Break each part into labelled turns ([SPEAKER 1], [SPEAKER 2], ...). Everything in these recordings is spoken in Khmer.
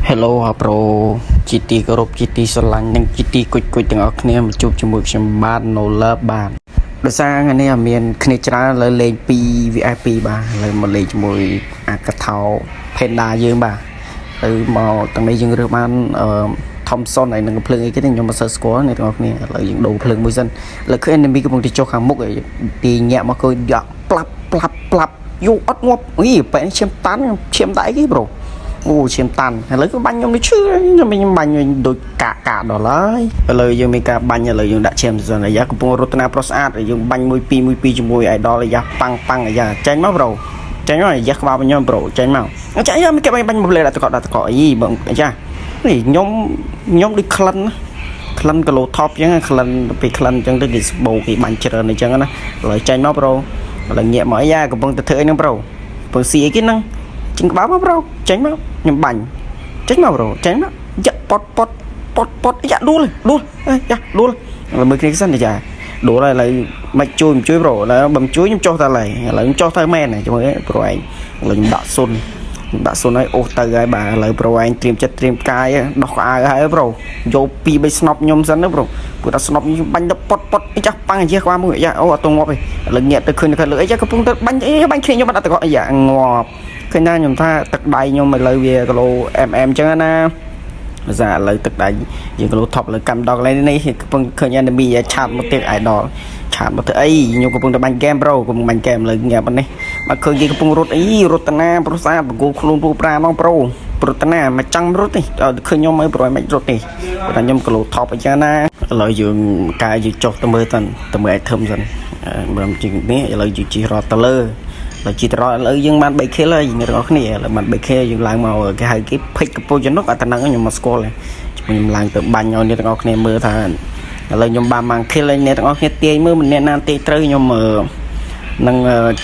[SPEAKER 1] Hello ប្រូជីទីគោរពជីទីស្រឡាញ់និងជីទីគុជទាំងអស់គ្នាមកជួបជាមួយខ្ញុំបាទ No Love បាទដោយសារថ្ងៃនេះមានគ្នាច្រើនលើលេង 2 VIP បាទលើមកលេងជាមួយអាកថោ Panda យើងបាទទៅមកទាំងនេះយើងរើសបានThompson ហើយនឹងភ្លើងអីគេខ្ញុំមិនសូវស្គាល់អ្នកទាំងអស់គ្នាឥឡូវយើងដូរភ្លើងមួយសិនឥឡូវគឺ enemy កំពុងតែចុះខាងមុខទីញាក់មកគឺយ៉ាក់ផ្លាប់យូអត់ងាប់អីបែរឈាមតាន់ឈាមដៃគេប្រូអូឈាមតាន់ឥឡូវគឺបាញ់ខ្ញុំនេះឈឺខ្ញុំបាញ់ដូចកាដល់ហើយឥឡូវយើងមានការបាញ់ឥឡូវយើងដាក់ឈាមសិនអាយ៉ាកំពុងរតនាប្រុសស្អាតយើងបាញ់1 2ជាមួយ idol អាយ៉ាប៉ាំងអាយ៉ាចាញ់មកប្រូចាញ់មកអាយ៉ាក្បាលខ្ញុំប្រូចាញ់មកចាញ់មិនគេបាញ់មកលេដាក់តកអីបងអាយ៉ានេះខ្ញុំដូចក្លិនគីឡូថប់អញ្ចឹងក្លិនពីក្លិនអញ្ចឹងទៅគេស្បោគេបាញ់ច្រើនអញ្ចឹងណាឥឡូវចាញ់មកប្រូឥឡូវងាកមកអាយ៉ាកំពុងតែធ្វើអីហ្នឹងប្រូពើស៊ីអីគេហ្នឹងចេញក្បាលមកប្រូចេញមកខ្ញុំបាញ់ចេញមកប្រូចេញមកយ៉ាប៉ុតយ៉ាដួលយ៉ាដួលមើលគ្នាសិនចាដួលហើយឥឡូវមិនជួយប្រូឥឡូវបើជួយខ្ញុំចុះតែឡើយឥឡូវខ្ញុំចុះទៅមែនជួយប្រូឯងឥឡូវខ្ញុំដាក់សុនឲ្យអូសទៅហើយបាទឥឡូវប្រូឯងត្រៀមចិត្តត្រៀមកាយដោះក្អាវហើយប្រូយក2 3ស្នប់ខ្ញុំសិនណាប្រូព្រោះថាស្នប់ខ្ញុំបាញ់ទៅប៉ុតអីចាស់ប៉ាំងអាយ៉ាក្បាលមួយយ៉ាអូអត់ទៅងាប់ទេឥឡូវងាកទៅឃើញលើអីចាកំពុងទៅបាញ់គ្នាខ្ញុំបាត់អត់ទៅយ៉ាងាប់ឃើញណាខ្ញុំថាទឹកដៃខ្ញុំឥឡូវវាគីឡូ mm អញ្ចឹងណាភាសាឥឡូវទឹកដៃយើងគីឡូថប់លើកម្មដកនេះកំពុងឃើញ enemy ឆាតមកទៀត idol ឆាតមកទៅអីខ្ញុំកំពុងតែបាញ់ហ្គេមប្រូកំពុងបាញ់ហ្គេមលើងាប់នេះមកឃើញគេកំពុងរត់តនាប្រុសស្អាតបង្គោលខ្លួនពូប្រាមកប្រូរត់ណាមកចង់រត់នេះឃើញខ្ញុំឲ្យប្រូមិនរត់នេះព្រោះថាខ្ញុំគីឡូថប់អញ្ចឹងណាឥឡូវយើងកាយយើងចុះទៅមើលទៅមើល item សិនមើលជាងនេះឥឡូវយើងជិះរត់ទៅលើតែជីត្រឥឡូវយើងបាន 3kill ហើយអ្នកទាំងអស់គ្នាឥឡូវបាន 3kill យើងឡើងមកគេហៅគេភិចកពុជនោះអត់តំណឹងខ្ញុំមកស្គាល់ខ្ញុំឡើងទៅបាញ់ឲ្យអ្នកទាំងអស់គ្នាមើលថាឥឡូវខ្ញុំបាន kill ហើយអ្នកទាំងអស់គ្នាទាញមើលម្នាក់ណាទាញត្រូវខ្ញុំនឹង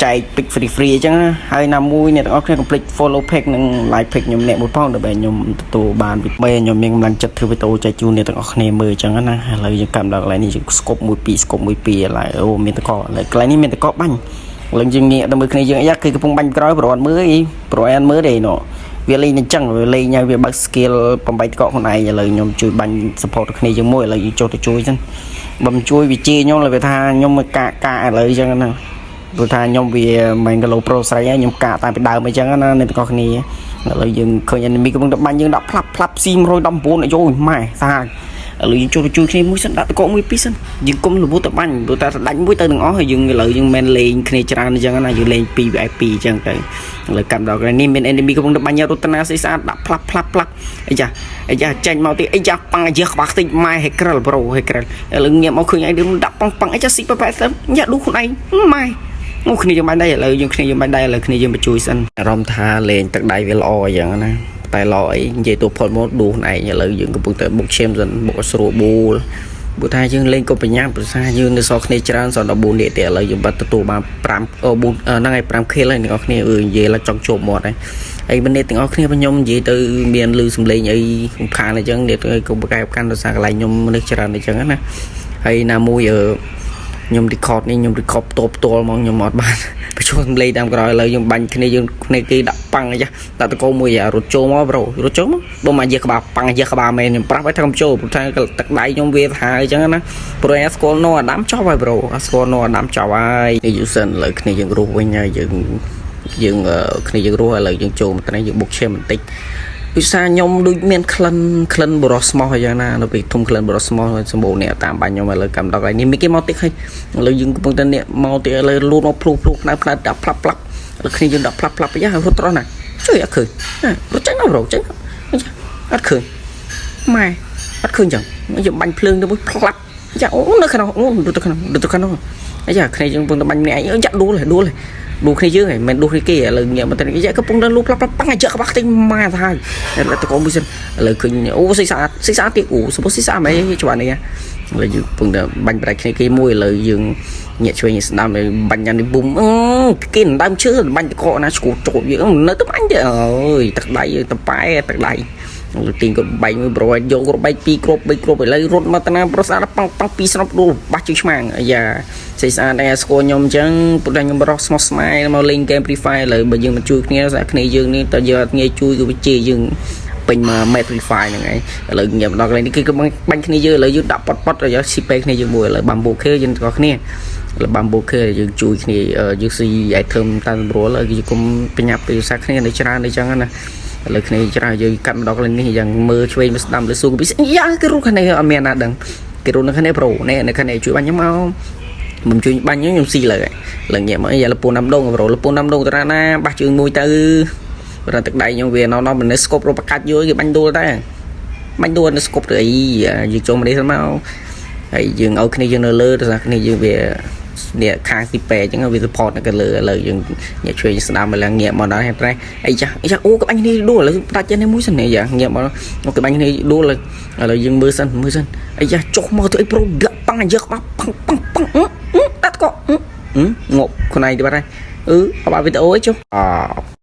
[SPEAKER 1] ចែក pick free អញ្ចឹងហើយណាមួយអ្នកទាំងអស់គ្នា complete follow page និង like page ខ្ញុំអ្នកមួយផងដើម្បីខ្ញុំទទួលបានពីខ្ញុំមានកម្លាំងចិត្តធ្វើវីដេអូចែកជូនអ្នកទាំងអស់គ្នាមើលអញ្ចឹងណាឥឡូវយើងកម្មដល់កន្លែងនេះយើង scope 1 2 scope 1 2ឥឡូវអូមានតកកន្លែងនេះមានតកកបាញ់ឡើងយើងងាកដល់មើលគ្នាយើងអាយ៉ាគឺកំពុងបាញ់ក្រោយប្រអត់មើលអីប្រអែនមើលទេណូវាលេងអញ្ចឹងវាលេងហើយវាបើក skill 8តកខ្លួនឯងឥឡូវខ្ញុំជួយបាញ់ support គ្នាយើងមួយឥឡូវយើងចុះទៅជួយសិនបើមិនជួយវាជាខ្ញុំលើវាថាខ្ញុំមកកាឥឡូវអញ្ចឹងណាព្រោះថាខ្ញុំវាមិនគីឡូ pro ស្រីហើយខ្ញុំកាតែពីដើមអញ្ចឹងណាអ្នកទាំងអស់គ្នាឥឡូវយើងឃើញ enemy កំពុងតែបាញ់យើងដាក់ផ្លាប់ C119 យោម៉ែសាឥឡូវយើងចូលទៅជួយគ្នាមួយសិនដាក់តកមួយពីរសិនយើងគុំលវទៅបាញ់ព្រោះតែដាច់មួយទៅទាំងអស់ហើយយើងឥឡូវយើងមិនលេងគ្នាច្រើនអញ្ចឹងណាយើងលេង 2 VIP អញ្ចឹងទៅឥឡូវកម្មដល់កន្លែងនេះមាន enemy កំពុងតែបាញ់រតនាស្អាតដាក់ផ្លាប់អីចាចាញ់មកទីអីចាប៉ាំងអាយ៉ាក្បាលខ្ទេចម៉ែហេក្រលប្រូហេក្រលឥឡូវងាកមកឃើញឯងដាក់ប៉ាំងអីចាស៊ីប៉ែទៅយ៉ាឌូខ្លួនឯងម៉ែអូគ្នាយើងបាញ់ដែរឥឡូវយើងគ្នាយើងបាញ់ដែរឥឡូវគ្នាយើងបញ្ជួយសិនអារម្មណ៍ថាលេងទឹកដៃវាល្អអញ្ចឹងណាតែល្អអីនិយាយទៅផុតមកឌូខ្លួនឯងឥឡូវយើងកំពុងតែបុកឈាមសិនបុកស្រួលបួលព្រោះថាយើងលេងកុំបញ្ញាប្រសាយើងនៅសល់គ្នាច្រើនសល់14នាក់ទេឥឡូវយើងបាត់ទទួលបាន5ហ្នឹងហើយ 5kill ហើយអ្នកនរគ្នានិយាយឡើងចង់ជប់មាត់ហើយម្នាក់ទាំងអស់គ្នាខ្ញុំនិយាយទៅមានលឺសំឡេងអីកំខានអញ្ចឹងអ្នកក៏បកកែបកាន់ដោយសារកន្លែងខ្ញុំនេះច្រើនអញ្ចឹងណាហើយណាមួយខ្ញុំ record នេះខ្ញុំ record ផ្ទាល់មកខ្ញុំអត់បានបញ្ចូលសំឡេងតាមក្រោយឥឡូវយើងបាញ់គ្នាយើងគ្នាគេដាក់ប៉ាំងអីចាដាក់តកោមួយរត់ចូលមកប្រូរត់ចូលមកបើមកយាក្បាលប៉ាំងយាក្បាលមែនខ្ញុំប្រាប់ឲ្យថាខ្ញុំចូលព្រោះថាទឹកដៃខ្ញុំវាថាអញ្ចឹងណាព្រោះស្គាល់ no អាដាមចប់ហើយប្រូស្គាល់ no អាដាមចប់ហើយនេះយូសិនឥឡូវគ្នាយើងរស់វិញហើយយើងគ្នាយើងរស់ឥឡូវយើងចូលមកនេះយើងបុកឈាមបន្តិចពិសាខ្ញុំដូចមានក្លិនបរោះស្មោះអញ្ចឹងណានៅពេលធំក្លិនបរោះស្មោះសម្បូរអ្នកតាមបាញ់ខ្ញុំឥឡូវកម្មដល់ហើយនេះមានគេមកតិចហើយឥឡូវយើងកំពុងតែអ្នកមកតិចឥឡូវលូតមកភ្លុកផ្នែកដាក់ផ្លាប់ឥឡូវគ្នាយើងដាក់ផ្លាប់អីហ่ารត់ត្រង់ណាជួយអត់ឃើញរត់ចេញមកប្រូចេញអត់ឃើញម៉ែអត់ឃើញចឹងយើងបាញ់ភ្លើងទៅមួយផ្លាប់ចាអូនៅក្នុងអូទៅក្នុងអីចាគ្នាយើងកំពុងតែបាញ់ម្នាក់ឯងចាក់ដួលគ្នាយើងហ្នឹងមិនដួលគ្នាគេឥឡូវងាកមកទៅយ៉ាកំពុងតែលូផ្លាប់ប៉ាំងអាយ៉ាក្បាលខ្ទេចម៉ែទៅហើយឥឡូវតកមួយសិនឥឡូវឃើញអូស៊ីស្អាតទៀតអូសបស៊ីស្អាតមែនច្បាស់នេះឥឡូវយើងកំពុងតែបាញ់ប្រដាច់គ្នាគេមួយឥឡូវយើងញាក់ឆ្វេងស្ដាំបាញ់យ៉ាងនេះប៊ុំគេដើមឈើបាញ់តកណាស្គូចូលយើងនៅទៅបាញ់ទៀតអើយទឹកដៃតប៉ែទឹកដៃទីងក៏បែកមួយប្រវត្តិយកគ្រាប់បែក2គ្រាប់3គ្រាប់ឥឡូវរត់មកតាណាប្រសាប៉ាំង2ស្នប់ដួលបាច់ជួយឆ្មាំងអាយ៉ាស្អាតដែរស្គាល់ខ្ញុំអញ្ចឹងពុទ្ធខ្ញុំរស់ស្មោះស្មែមកលេងហ្គេម Free Fire ឥឡូវបើយើងមកជួយគ្នាសារគ្នាយើងនេះតើយើងអត់ងាយជួយគឺវាជាយើង pin mà metrify này ngay lời nghiệp đó cái cái bánh kia dưa lời dưa đập pot rồi giờ ship này dưa mùi là bamboo kia dân có kia là bamboo kia dưa chui kia dưa xì ai thơm tan búa là dưa cũng bên nhập từ sát kia để cho đây chẳng nè lời này cho dưa cắt đó lên này dạng mưa chơi mà đâm lên xuống biết giá cái rút này ở miền nào đằng cái rút này pro này cái này chui bánh nhắm mau mình chui bánh nhắm xì lại là nhẹ mà giờ làปูnăm đông rồi làปูnăm đông ra na ba trường mùi tư rồi từ đây nhưng vì nó mình scope rồi bắt cắt vô cái bánh đua nó scope rồi gì cho mình đi thôi mau hay dừng ở cái này dừng lơ ra cái này dừng về nè khang thì bè chẳng là vì support cái lời dừng nhà chơi làm mà là nhẹ mà nó hay đây ấy cha ô cái bánh này đua là ta trên em mũi sân này dạng nhẹ mà cái bánh này đua là dừng mưa sân ấy cha chọc mơ tụi pro gấp băng giật băng tắt có ngộp con này thì bắt đây bà biết ối chứ